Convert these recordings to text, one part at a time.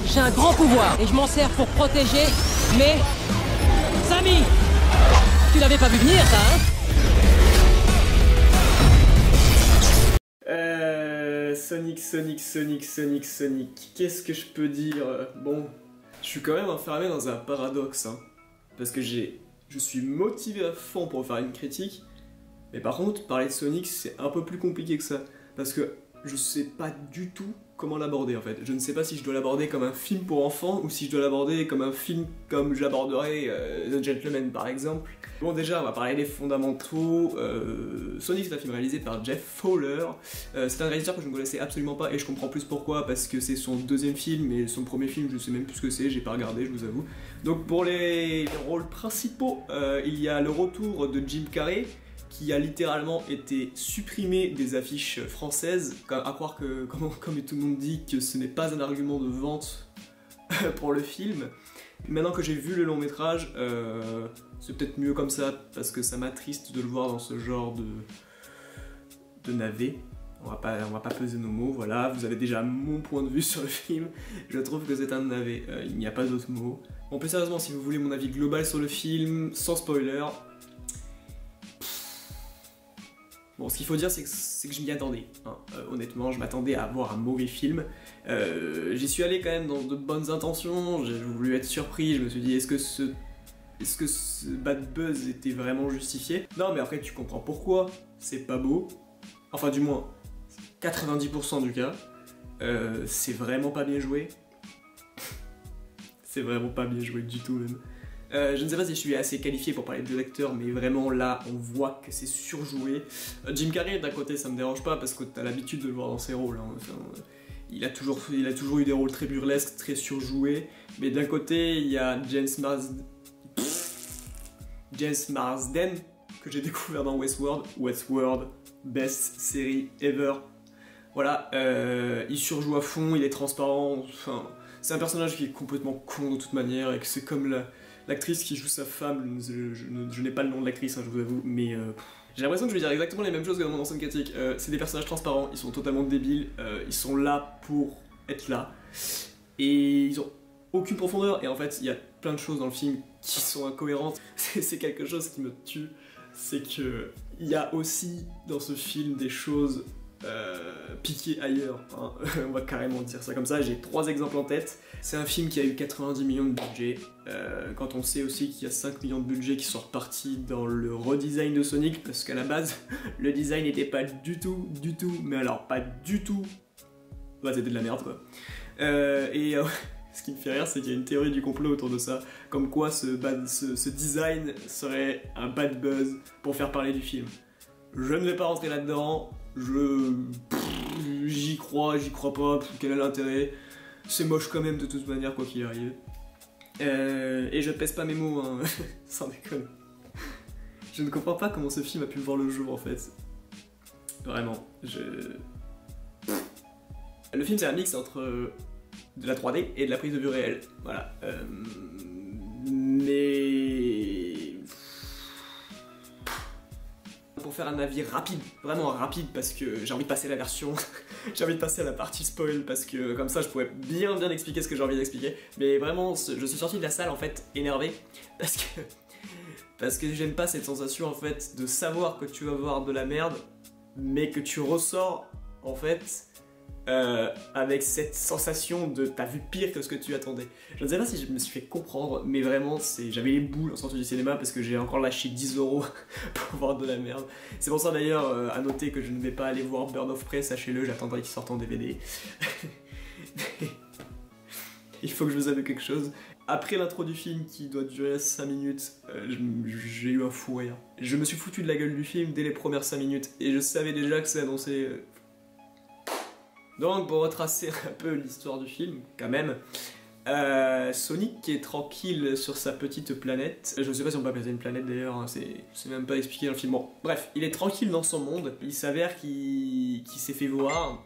J'ai un grand pouvoir et je m'en sers pour protéger mes amis. Tu l'avais pas vu venir, ça, hein? Sonic. Qu'est-ce que je peux dire? Bon, je suis quand même enfermé dans un paradoxe, hein. Parce que je suis motivé à fond pour faire une critique. Mais par contre, parler de Sonic, c'est un peu plus compliqué que ça. Parce que je sais pas du tout comment l'aborder en fait. Je ne sais pas si je dois l'aborder comme un film pour enfants ou si je dois l'aborder comme un film comme j'aborderais The Gentleman par exemple. Bon, déjà, on va parler des fondamentaux. Sonic, c'est un film réalisé par Jeff Fowler. C'est un réalisateur que je ne connaissais absolument pas et je comprends plus pourquoi, parce que c'est son deuxième film et son premier film, je sais même plus ce que c'est, j'ai pas regardé, je vous avoue. Donc pour les rôles principaux, il y a le retour de Jim Carrey, qui a littéralement été supprimé des affiches françaises, à croire que, comme tout le monde dit, que ce n'est pas un argument de vente pour le film. Maintenant que j'ai vu le long métrage, c'est peut-être mieux comme ça, parce que ça m'attriste de le voir dans ce genre de navet. On va pas peser nos mots, voilà, vous avez déjà mon point de vue sur le film, je trouve que c'est un navet, il n'y a pas d'autres mots. Bon, plus sérieusement, si vous voulez mon avis global sur le film, sans spoiler, bon, ce qu'il faut dire, c'est que je m'y attendais, hein. Honnêtement, je m'attendais à voir un mauvais film. J'y suis allé quand même dans de bonnes intentions, j'ai voulu être surpris, je me suis dit, est-ce que ce bad buzz était vraiment justifié? Non, mais après, tu comprends pourquoi, c'est pas beau. Enfin, du moins, 90% du cas. C'est vraiment pas bien joué. C'est vraiment pas bien joué du tout, même. Je ne sais pas si je suis assez qualifié pour parler de l'acteur, mais vraiment là, on voit que c'est surjoué. Jim Carrey, d'un côté, ça me dérange pas parce que t'as l'habitude de le voir dans ses rôles, hein. Enfin, il a toujours eu des rôles très burlesques, très surjoués. Mais d'un côté, il y a James Marsden, que j'ai découvert dans Westworld, best série ever. Voilà, il surjoue à fond, il est transparent, enfin, c'est un personnage qui est complètement con de toute manière, et que c'est comme l'actrice qui joue sa femme, je n'ai pas le nom de l'actrice, hein, je vous avoue, mais j'ai l'impression que je vais dire exactement les mêmes choses que dans mon ancienne critique. C'est des personnages transparents, ils sont totalement débiles, ils sont là pour être là, et ils ont aucune profondeur, et en fait, il y a plein de choses dans le film qui sont incohérentes. C'est quelque chose qui me tue, c'est que il y a aussi dans ce film des choses piquées ailleurs, hein. On va carrément dire ça comme ça. J'ai 3 exemples en tête. C'est un film qui a eu 90 millions de budget, quand on sait aussi qu'il y a 5 millions de budget qui sont repartis dans le redesign de Sonic, parce qu'à la base, le design n'était pas du tout, mais alors pas du tout, bah c'était de la merde quoi. Ce qui me fait rire, c'est qu'il y a une théorie du complot autour de ça, comme quoi ce design serait un bad buzz pour faire parler du film. Je ne vais pas rentrer là-dedans, j'y crois pas, quel est l'intérêt? C'est moche quand même de toute manière, quoi qu'il arrive. Et je pèse pas mes mots, hein, sans déconner. Je ne comprends pas comment ce film a pu voir le jour en fait. Vraiment, Le film c'est un mix entre de la 3D et de la prise de vue réelle, voilà. Mais... pour faire un avis rapide, vraiment rapide, parce que j'ai envie de passer à la version, j'ai envie de passer à la partie spoil, parce que comme ça je pourrais bien expliquer ce que j'ai envie d'expliquer. Mais vraiment, je suis sorti de la salle en fait énervé, parce que j'aime pas cette sensation en fait de savoir que tu vas voir de la merde, mais que tu ressors en fait avec cette sensation de t'as vu pire que ce que tu attendais. Je ne sais pas si je me suis fait comprendre, mais vraiment j'avais les boules en sortant du cinéma parce que j'ai encore lâché 10 € pour voir de la merde. C'est pour ça d'ailleurs à noter que je ne vais pas aller voir Bird of Prey, sachez-le, j'attendrai qu'il sorte en DVD. Il faut que je vous avoue quelque chose. Après l'intro du film qui doit durer 5 minutes, j'ai eu un fou rire. Je me suis foutu de la gueule du film dès les premières 5 minutes et je savais déjà que c'est annoncé. Donc pour retracer un peu l'histoire du film, quand même, Sonic qui est tranquille sur sa petite planète, je sais pas si on peut appeler ça une planète d'ailleurs, hein, c'est même pas expliqué dans le film, bon bref, il est tranquille dans son monde, il s'avère qu'il s'est fait voir,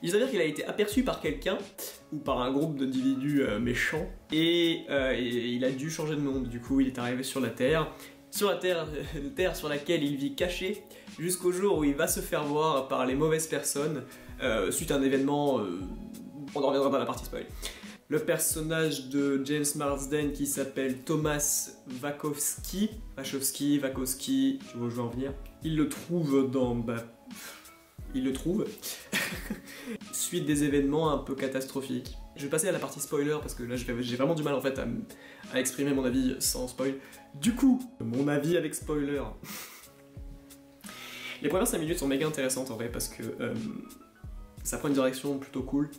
il s'avère qu'il a été aperçu par quelqu'un, ou par un groupe d'individus méchants, et il a dû changer de monde, du coup il est arrivé sur la Terre sur laquelle il vit caché, jusqu'au jour où il va se faire voir par les mauvaises personnes, suite à un événement On en reviendra dans la partie spoil. Le personnage de James Marsden qui s'appelle Thomas Wachowski, tu vois où je veux en venir. Il le trouve dans... il le trouve. Suite des événements un peu catastrophiques. Je vais passer à la partie spoiler parce que là j'ai vraiment du mal en fait à exprimer mon avis sans spoil. Du coup, mon avis avec spoiler. Les premières 5 minutes sont méga intéressantes en vrai parce que ça prend une direction plutôt cool.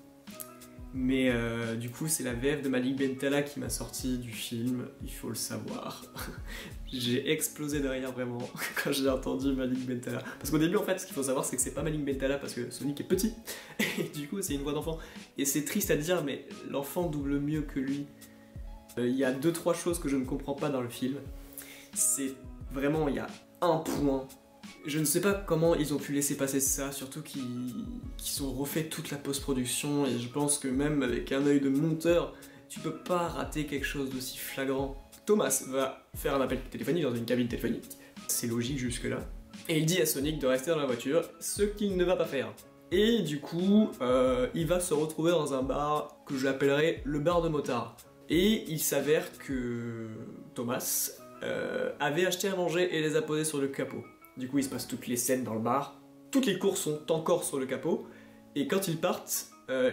Mais du coup c'est la VF de Malik Bentala qui m'a sorti du film, il faut le savoir. J'ai explosé derrière vraiment quand j'ai entendu Malik Bentala. Parce qu'au début en fait ce qu'il faut savoir c'est que c'est pas Malik Bentala parce que Sonic est petit. Et du coup c'est une voix d'enfant. Et c'est triste à dire mais l'enfant double mieux que lui. Il y a 2-3 choses que je ne comprends pas dans le film. C'est vraiment, il y a un point. Je ne sais pas comment ils ont pu laisser passer ça, surtout qu'ils ont refait toute la post-production et je pense que même avec un œil de monteur, tu peux pas rater quelque chose d'aussi flagrant. Thomas va faire un appel téléphonique dans une cabine téléphonique, c'est logique jusque-là, et il dit à Sonic de rester dans la voiture, ce qu'il ne va pas faire. Et du coup, il va se retrouver dans un bar que je l'appellerai le bar de motard. Et il s'avère que Thomas avait acheté à manger et les a posés sur le capot. Du coup, il se passe toutes les scènes dans le bar, toutes les courses sont encore sur le capot, et quand ils partent,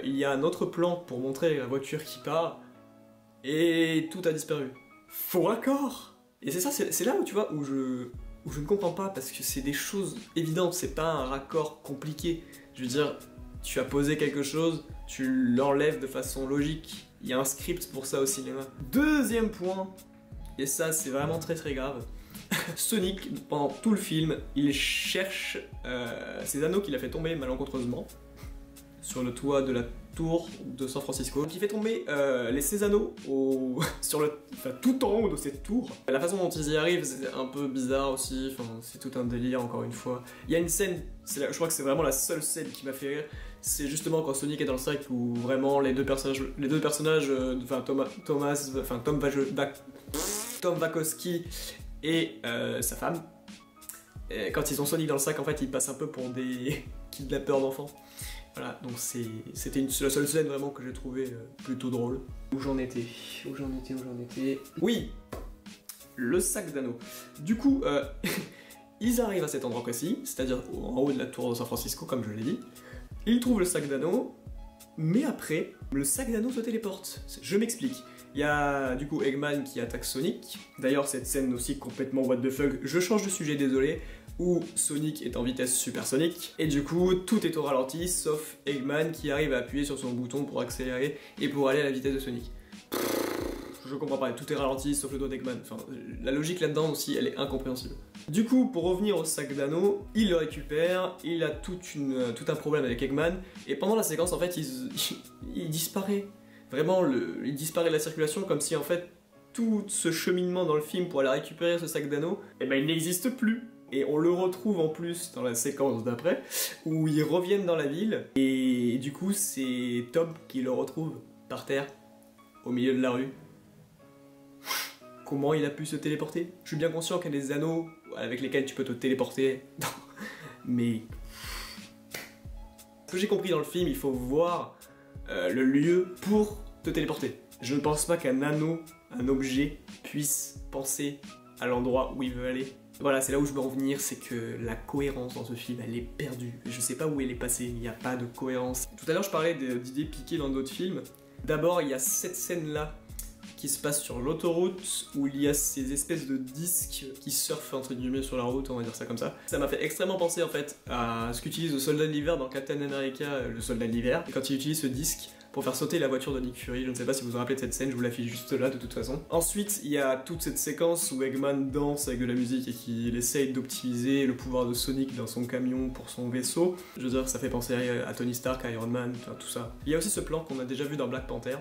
il y a un autre plan pour montrer la voiture qui part, et tout a disparu. Faux raccord! Et c'est ça, c'est là où tu vois, où je ne comprends pas, parce que c'est des choses évidentes, c'est pas un raccord compliqué. Je veux dire, tu as posé quelque chose, tu l'enlèves de façon logique. Il y a un script pour ça au cinéma. Deuxième point, et ça c'est vraiment très très grave, Sonic, pendant tout le film, il cherche ces anneaux qu'il a fait tomber malencontreusement sur le toit de la tour de San Francisco. Donc il fait tomber ces anneaux tout en haut de cette tour. La façon dont ils y arrivent, c'est un peu bizarre aussi, c'est tout un délire encore une fois. Il y a une scène, je crois que c'est vraiment la seule scène qui m'a fait rire, c'est justement quand Sonic est dans le sac où vraiment les deux personnages, Tom Wachowski et sa femme, et quand ils ont Sonic dans le sac, en fait, ils passent un peu pour des kidnappeurs d'enfants. Voilà, donc c'était la seule scène vraiment que j'ai trouvé plutôt drôle. Où j'en étais. Oui, le sac d'anneaux. Du coup, ils arrivent à cet endroit précis, c'est-à-dire en haut de la tour de San Francisco, comme je l'ai dit. Ils trouvent le sac d'anneaux, mais après, le sac d'anneaux se téléporte. Je m'explique. Il y a du coup Eggman qui attaque Sonic. D'ailleurs, cette scène aussi complètement what the fuck. Je change de sujet, désolé. Où Sonic est en vitesse supersonique. Et du coup, tout est au ralenti, sauf Eggman qui arrive à appuyer sur son bouton pour accélérer et pour aller à la vitesse de Sonic. Je comprends pas, tout est ralenti sauf le doigt d'Eggman. Enfin, la logique là-dedans aussi, elle est incompréhensible. Du coup, pour revenir au sac d'anneaux, il le récupère, il a tout un problème avec Eggman, et pendant la séquence, en fait, il disparaît. Vraiment, il disparaît de la circulation comme si, en fait, tout ce cheminement dans le film pour aller récupérer ce sac d'anneaux, eh ben, il n'existe plus. Et on le retrouve en plus dans la séquence d'après, où ils reviennent dans la ville, et du coup, c'est Tom qui le retrouve par terre, au milieu de la rue. Comment il a pu se téléporter? Je suis bien conscient qu'il y a des anneaux avec lesquels tu peux te téléporter, mais... Ce que j'ai compris dans le film, il faut voir le lieu pour te téléporter. Je ne pense pas qu'un anneau, un objet, puisse penser à l'endroit où il veut aller. Voilà, c'est là où je veux en venir, c'est que la cohérence dans ce film, elle est perdue. Je sais pas où elle est passée, il n'y a pas de cohérence. Tout à l'heure, je parlais d'idées piquées dans d'autres films. D'abord, il y a cette scène-là qui se passe sur l'autoroute, où il y a ces espèces de disques qui surfent entre guillemets sur la route, on va dire ça comme ça. Ça m'a fait extrêmement penser en fait à ce qu'utilise le soldat de l'hiver dans Captain America, le soldat de l'hiver, et quand il utilise ce disque pour faire sauter la voiture de Nick Fury. Je ne sais pas si vous vous rappelez de cette scène, je vous l'affiche juste là de toute façon. Ensuite, il y a toute cette séquence où Eggman danse avec de la musique et qu'il essaye d'optimiser le pouvoir de Sonic dans son camion pour son vaisseau. Je veux dire, ça fait penser à Tony Stark, à Iron Man, tout ça. Il y a aussi ce plan qu'on a déjà vu dans Black Panther.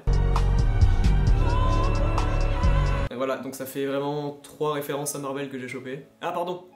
Et voilà, donc ça fait vraiment 3 références à Marvel que j'ai chopées. Ah pardon,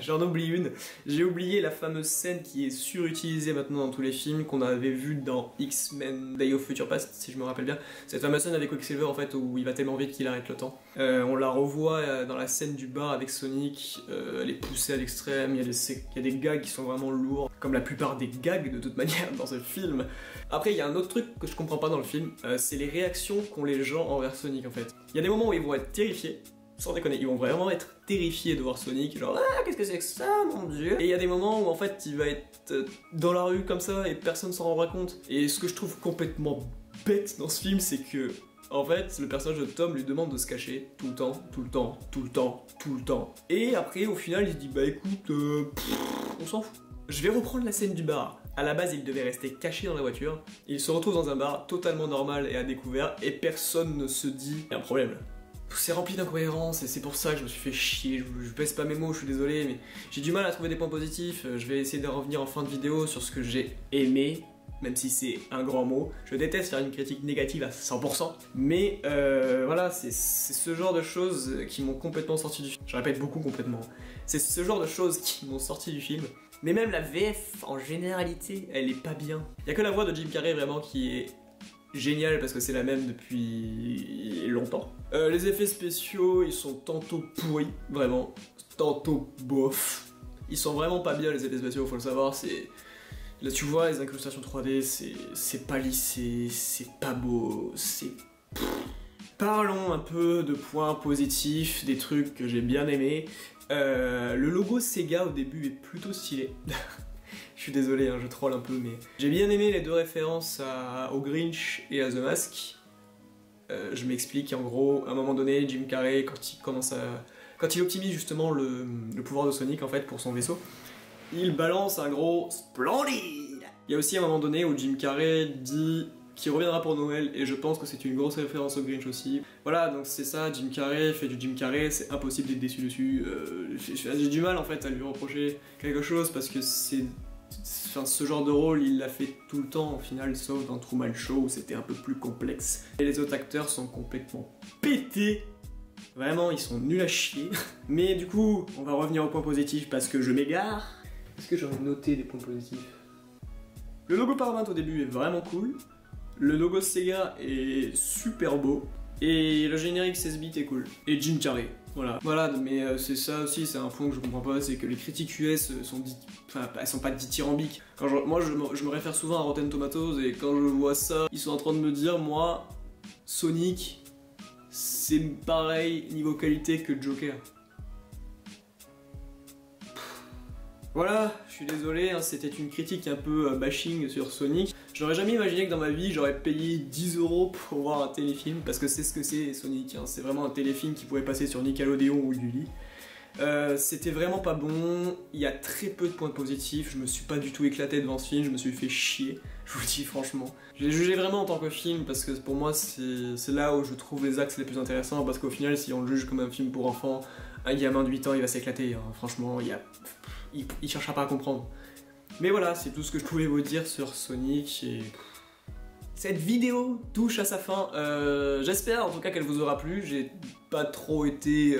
j'en oublie une. J'ai oublié la fameuse scène qui est surutilisée maintenant dans tous les films, qu'on avait vu dans X-Men Day of Future Past, si je me rappelle bien. Cette fameuse scène avec Quicksilver en fait, où il va tellement vite qu'il arrête le temps. On la revoit dans la scène du bar avec Sonic, elle est poussée à l'extrême, il y a des gags qui sont vraiment lourds. comme la plupart des gags de toute manière dans ce film. Après il y a un autre truc que je comprends pas dans le film, c'est les réactions qu'ont les gens envers Sonic en fait. Il y a des moments où ils vont être terrifiés, sans déconner, ils vont vraiment être terrifiés de voir Sonic, genre ah qu'est-ce que c'est que ça mon dieu. Et il y a des moments où en fait il va être dans la rue comme ça et personne s'en rendra compte. Et ce que je trouve complètement bête dans ce film, c'est que en fait, le personnage de Tom lui demande de se cacher tout le temps, tout le temps, tout le temps, tout le temps. Et après, au final, il se dit bah écoute, on s'en fout. Je vais reprendre la scène du bar. À la base, il devait rester caché dans la voiture. Il se retrouve dans un bar totalement normal et à découvert, et personne ne se dit il y a un problème là. C'est rempli d'incohérences et c'est pour ça que je me suis fait chier. Je pèse pas mes mots, je suis désolé, mais j'ai du mal à trouver des points positifs. Je vais essayer de revenir en fin de vidéo sur ce que j'ai aimé. Même si c'est un grand mot. Je déteste faire une critique négative à 100%. Mais voilà, c'est ce genre de choses qui m'ont complètement sorti du film. Je répète beaucoup complètement. C'est ce genre de choses qui m'ont sorti du film. Mais même la VF, en généralité, elle est pas bien. Il y a que la voix de Jim Carrey vraiment qui est géniale parce que c'est la même depuis longtemps. Les effets spéciaux, ils sont tantôt pourris, vraiment, tantôt bof. Ils sont vraiment pas bien les effets spéciaux, faut le savoir, c'est... Là tu vois, les incrustations 3D, c'est pas lissé, c'est pas beau, c'est... Parlons un peu de points positifs, des trucs que j'ai bien aimés. Le logo Sega au début est plutôt stylé. Je suis désolé, hein, je troll un peu, mais... J'ai bien aimé les deux références au Grinch et à The Mask. Je m'explique, en gros, à un moment donné, Jim Carrey, quand il optimise justement le pouvoir de Sonic en fait pour son vaisseau, il balance un gros Splendide. Il y a aussi un moment donné où Jim Carrey dit qu'il reviendra pour Noël et je pense que c'est une grosse référence au Grinch aussi. Voilà, donc c'est ça, Jim Carrey fait du Jim Carrey, c'est impossible d'être déçu dessus. J'ai du mal en fait à lui reprocher quelque chose parce que c'est... Enfin, ce genre de rôle, il l'a fait tout le temps, au final, sauf dans Truman Show, où c'était un peu plus complexe. Et les autres acteurs sont complètement pétés. Vraiment, ils sont nuls à chier. Mais du coup, on va revenir au point positif parce que je m'égare. Est-ce que j'aurais noté des points positifs? Le logo Paramount au début est vraiment cool. Le logo Sega est super beau. Et le générique 16 bits est cool. Et Jim Carrey. Voilà, mais c'est ça aussi, c'est un point que je comprends pas, c'est que les critiques US sont elles sont pas dithyrambiques. Moi je me réfère souvent à Rotten Tomatoes et quand je vois ça, ils sont en train de me dire, moi, Sonic, c'est pareil niveau qualité que Joker. Voilà, je suis désolé, hein, c'était une critique un peu bashing sur Sonic. J'aurais jamais imaginé que dans ma vie j'aurais payé 10 € pour voir un téléfilm, parce que c'est ce que c'est Sonic, hein. C'est vraiment un téléfilm qui pouvait passer sur Nickelodeon ou Gulli. C'était vraiment pas bon, il y a très peu de points positifs, je me suis pas du tout éclaté devant ce film, je me suis fait chier, je vous le dis franchement. Je l'ai jugé vraiment en tant que film, parce que pour moi c'est là où je trouve les axes les plus intéressants, parce qu'au final si on le juge comme un film pour enfants, un gamin de 8 ans il va s'éclater, hein. Franchement il cherchera pas à comprendre. Mais voilà, c'est tout ce que je pouvais vous dire sur Sonic et... Cette vidéo touche à sa fin, j'espère en tout cas qu'elle vous aura plu, j'ai pas trop été...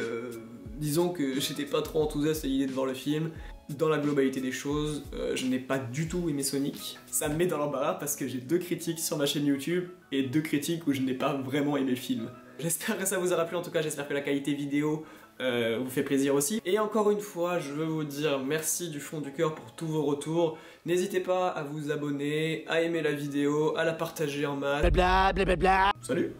disons que j'étais pas trop enthousiaste à l'idée de voir le film. Dans la globalité des choses, je n'ai pas du tout aimé Sonic. Ça me met dans l'embarras parce que j'ai 2 critiques sur ma chaîne YouTube et 2 critiques où je n'ai pas vraiment aimé le film. J'espère que ça vous aura plu, en tout cas j'espère que la qualité vidéo vous fait plaisir aussi. Et encore une fois, je veux vous dire merci du fond du cœur pour tous vos retours. N'hésitez pas à vous abonner, à aimer la vidéo, à la partager en masse. Blablabla. Salut!